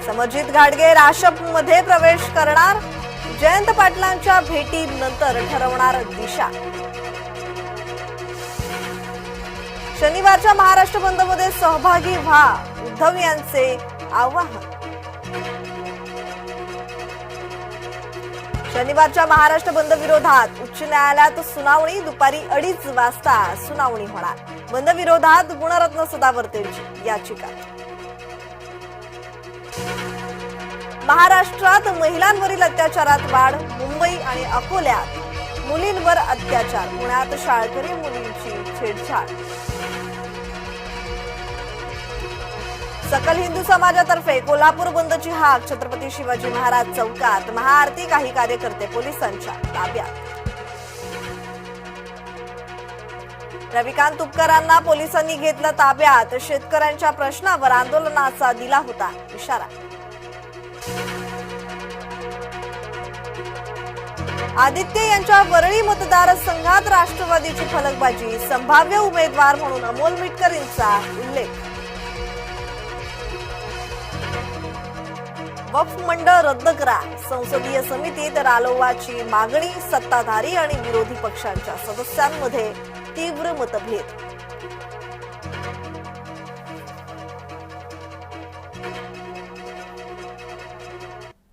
समरजित घाटगे राष्ट्रपमध्ये प्रवेश करणार। जयंत पाटलांच्या भेटीनंतर ठरवणार दिशा। शनिवारच्या महाराष्ट्र बंदमध्ये सहभागी व्हा, उद्धव यांचे आवाहन। शनिवारच्या महाराष्ट्र बंद विरोधात उच्च न्यायालयात सुनावणी। दुपारी 2:30 वाजता सुनावणी होणार। बंद विरोधात गुणरत्न सदावर्तेंची याचिका। महाराष्ट्रात महिलांवरील अत्याचारात वाढ। मुंबई आणि अकोल्यात मुलींवर अत्याचार। पुण्यात शाळकरी मुलींची छेडछाड। सकल हिंदू समाजातर्फे कोल्हापूर बंदची हाक। छत्रपती शिवाजी महाराज चौकात महाआरती। काही कार्यकर्ते पोलिसांच्या ताब्यात। रविकांत तुपकरांना पोलिसांनी घेतलं ताब्यात। शेतकऱ्यांच्या प्रश्नावर आंदोलनाचा दिला होता इशारा। आदित्य यांच्या वरळी मतदारसंघात राष्ट्रवादीची फलकबाजी। संभाव्य उमेदवार म्हणून अमोल मिटकरींचा उल्लेख। वक्फ मंडळ रद्द करा। संसदीय समितीत रालोआची मागणी। सत्ताधारी आणि विरोधी पक्षांच्या सदस्यांमध्ये तीव्र मतभेद।